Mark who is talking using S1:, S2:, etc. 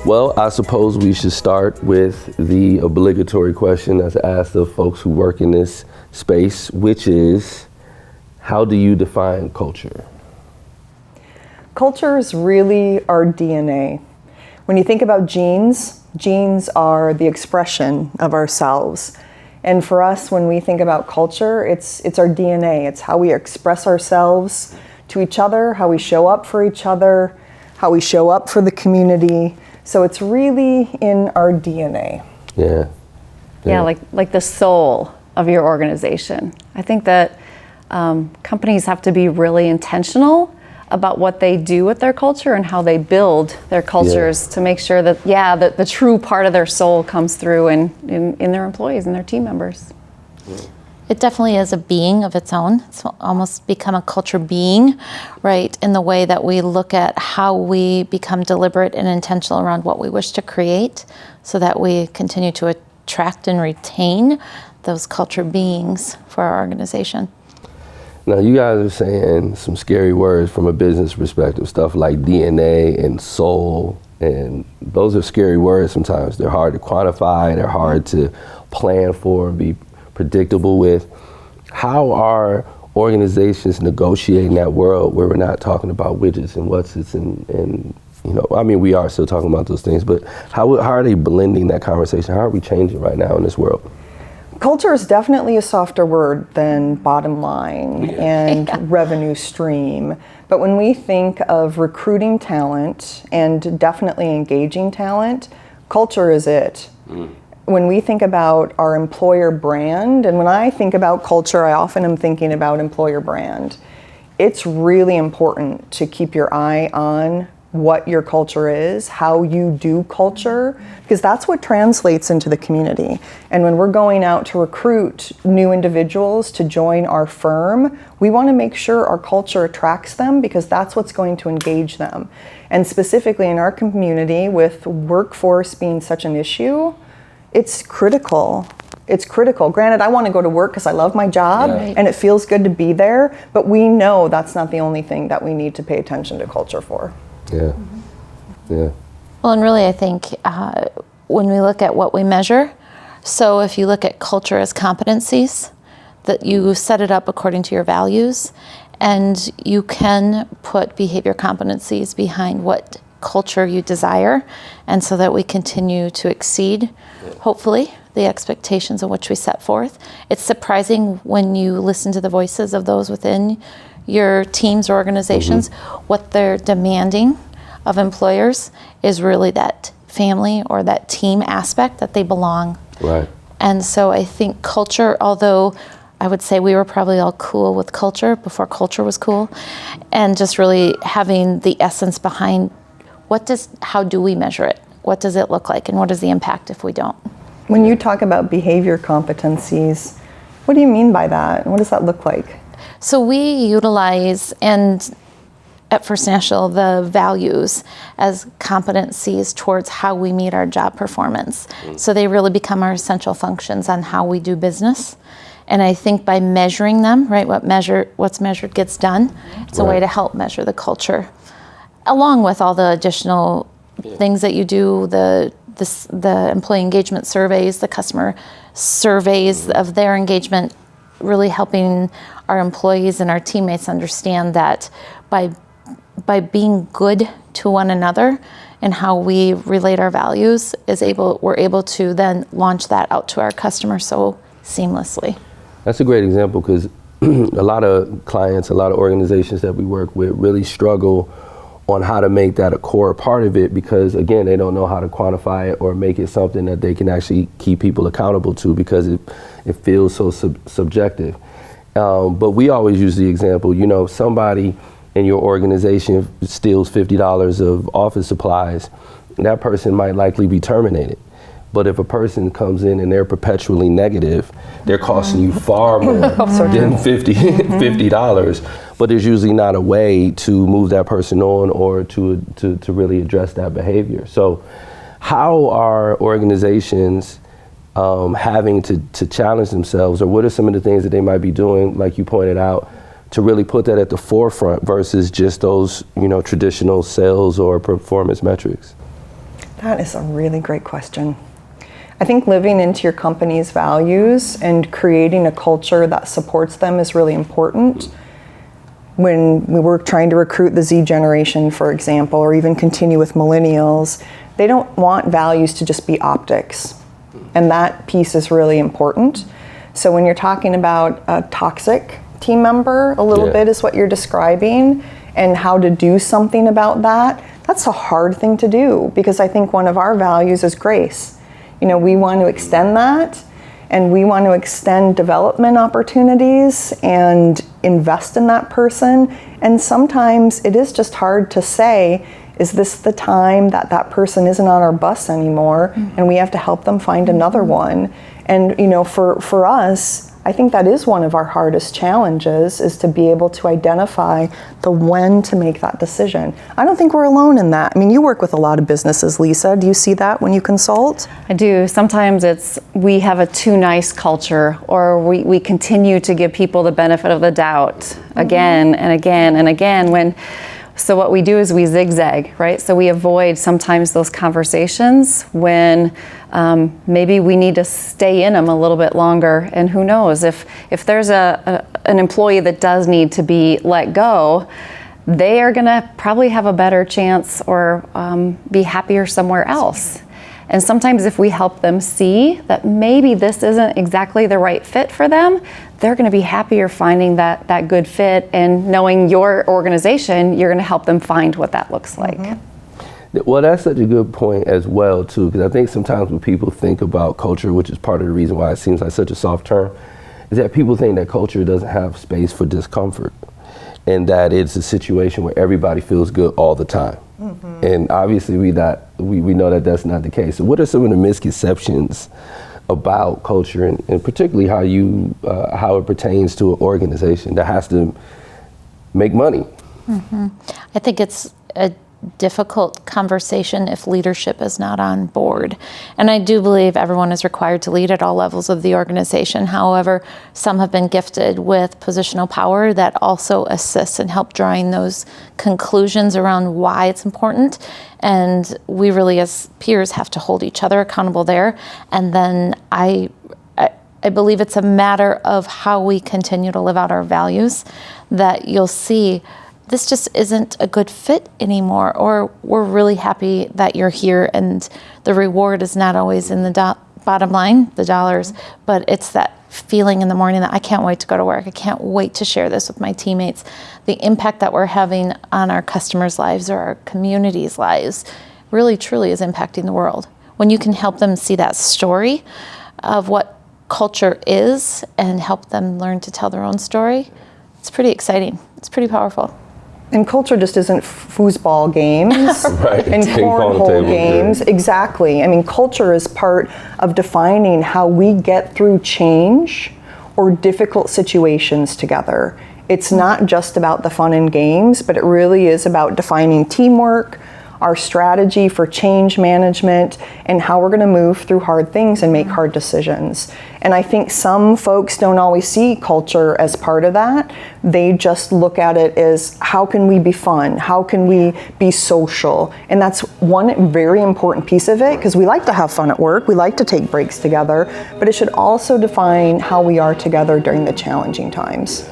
S1: Well, I suppose we should start with the obligatory question that's asked of folks who work in this space, which is, how do you define culture?
S2: Culture is really our DNA. When you think about genes, genes are the expression of ourselves. And for us, when we think about culture, it's our DNA. It's how we express ourselves to each other, how we show up for each other, how we show up for the community. So it's really in our DNA.
S1: Yeah.
S3: Yeah, like the soul of your organization. I think that companies have to be really intentional about what they do with their culture and how they build their cultures to make sure that, that the true part of their soul comes through in their employees and their team members.
S4: It definitely is a being of its own. It's almost become a culture being, right, in the way that we look at how we become deliberate and intentional around what we wish to create so that we continue to attract and retain those culture beings for our organization.
S1: Now, you guys are saying some scary words from a business perspective, stuff like DNA and soul, and those are scary words sometimes. They're hard to quantify, they're hard to plan for and be predictable with. How are organizations negotiating that world where we're not talking about widgets and what's it's and we are still talking about those things, but how are they blending that conversation? How are we changing right now in this world?
S2: Culture is definitely a softer word than bottom line and revenue stream. But when we think of recruiting talent and definitely engaging talent, culture is it. When we think about our employer brand, and when I think about culture, I often am thinking about employer brand. It's really important to keep your eye on what your culture is, how you do culture, because that's what translates into the community. And when we're going out to recruit new individuals to join our firm, we want to make sure our culture attracts them because that's what's going to engage them. And specifically in our community, with workforce being such an issue, it's critical. It's critical. Granted, I want to go to work because I love my job and it feels good to be there, but we know that's not the only thing that we need to pay attention to culture for.
S1: Yeah.
S4: Well, and really, I think when we look at what we measure, so if you look at culture as competencies, that you set it up according to your values, and you can put behavior competencies behind what culture you desire, and so that we continue to exceed, hopefully, the expectations of which we set forth. It's surprising when you listen to the voices of those within your teams or organizations, what they're demanding of employers is really that family or that team aspect that they belong.
S1: Right.
S4: And so I think culture, although I would say we were probably all cool with culture before culture was cool, and just really having the essence behind how do we measure it? What does it look like? And what is the impact if we don't?
S2: When you talk about behavior competencies, what do you mean by that? What does that look like?
S4: So we utilize, and at First National, the values as competencies towards how we meet our job performance. So they really become our essential functions on how we do business. And I think by measuring them, right, what's measured gets done. It's a way to help measure the culture, along with all the additional things that you do, the employee engagement surveys, the customer surveys of their engagement, really helping our employees and our teammates understand that by being good to one another and how we relate our values we're able to then launch that out to our customers so seamlessly.
S1: That's a great example because a lot of clients, a lot of organizations that we work with really struggle on how to make that a core part of it because, again, they don't know how to quantify it or make it something that they can actually keep people accountable to because it feels so subjective. But we always use the example, somebody in your organization steals $50 of office supplies, that person might likely be terminated. But if a person comes in and they're perpetually negative, they're costing you far more than $50. But there's usually not a way to move that person on or to really address that behavior. So how are organizations having to challenge themselves, or what are some of the things that they might be doing, like you pointed out, to really put that at the forefront versus just those, traditional sales or performance metrics?
S2: That is a really great question. I think living into your company's values and creating a culture that supports them is really important. When we were trying to recruit the Z generation, for example, or even continue with millennials, they don't want values to just be optics. And that piece is really important. So when you're talking about a toxic team member, a little bit is what you're describing, and how to do something about that, that's a hard thing to do, because I think one of our values is grace. You know, we want to extend that, and we want to extend development opportunities and invest in that person. And sometimes it is just hard to say, is this the time that that person isn't on our bus anymore, and we have to help them find another one? And you know, for us, I think that is one of our hardest challenges, is to be able to identify the when to make that decision. I don't think we're alone in that. I mean, you work with a lot of businesses, Lisa. Do you see that when you consult?
S3: I do. Sometimes it's we have a too nice culture, or we continue to give people the benefit of the doubt again and again and again. So what we do is we zigzag, right? So we avoid sometimes those conversations when maybe we need to stay in them a little bit longer. And who knows, if there's an employee that does need to be let go, they are gonna probably have a better chance or be happier somewhere else. And sometimes if we help them see that maybe this isn't exactly the right fit for them, they're going to be happier finding that good fit, and knowing your organization, you're going to help them find what that looks like.
S1: Well, that's such a good point as well, too, because I think sometimes when people think about culture, which is part of the reason why it seems like such a soft term, is that people think that culture doesn't have space for discomfort, and that it's a situation where everybody feels good all the time. And obviously we know that that's not the case. So what are some of the misconceptions about culture, and particularly how it pertains to an organization that has to make money?
S4: I think it's a difficult conversation if leadership is not on board. And I do believe everyone is required to lead at all levels of the organization. However, some have been gifted with positional power that also assists and help drawing those conclusions around why it's important. And we really, as peers, have to hold each other accountable there. And then I believe it's a matter of how we continue to live out our values, that you'll see this just isn't a good fit anymore, or we're really happy that you're here, and the reward is not always in the bottom line, the dollars, but it's that feeling in the morning that I can't wait to go to work. I can't wait to share this with my teammates. The impact that we're having on our customers' lives or our communities' lives really truly is impacting the world. When you can help them see that story of what culture is and help them learn to tell their own story, it's pretty exciting. It's pretty powerful.
S2: And culture just isn't foosball games
S1: Right.
S2: and cornhole games. Exactly. I mean, culture is part of defining how we get through change or difficult situations together. It's not just about the fun and games, but it really is about defining teamwork, our strategy for change management, and how we're going to move through hard things and make hard decisions. And I think some folks don't always see culture as part of that. They just look at it as, how can we be fun? How can we be social? And that's one very important piece of it, because we like to have fun at work. We like to take breaks together, but it should also define how we are together during the challenging times.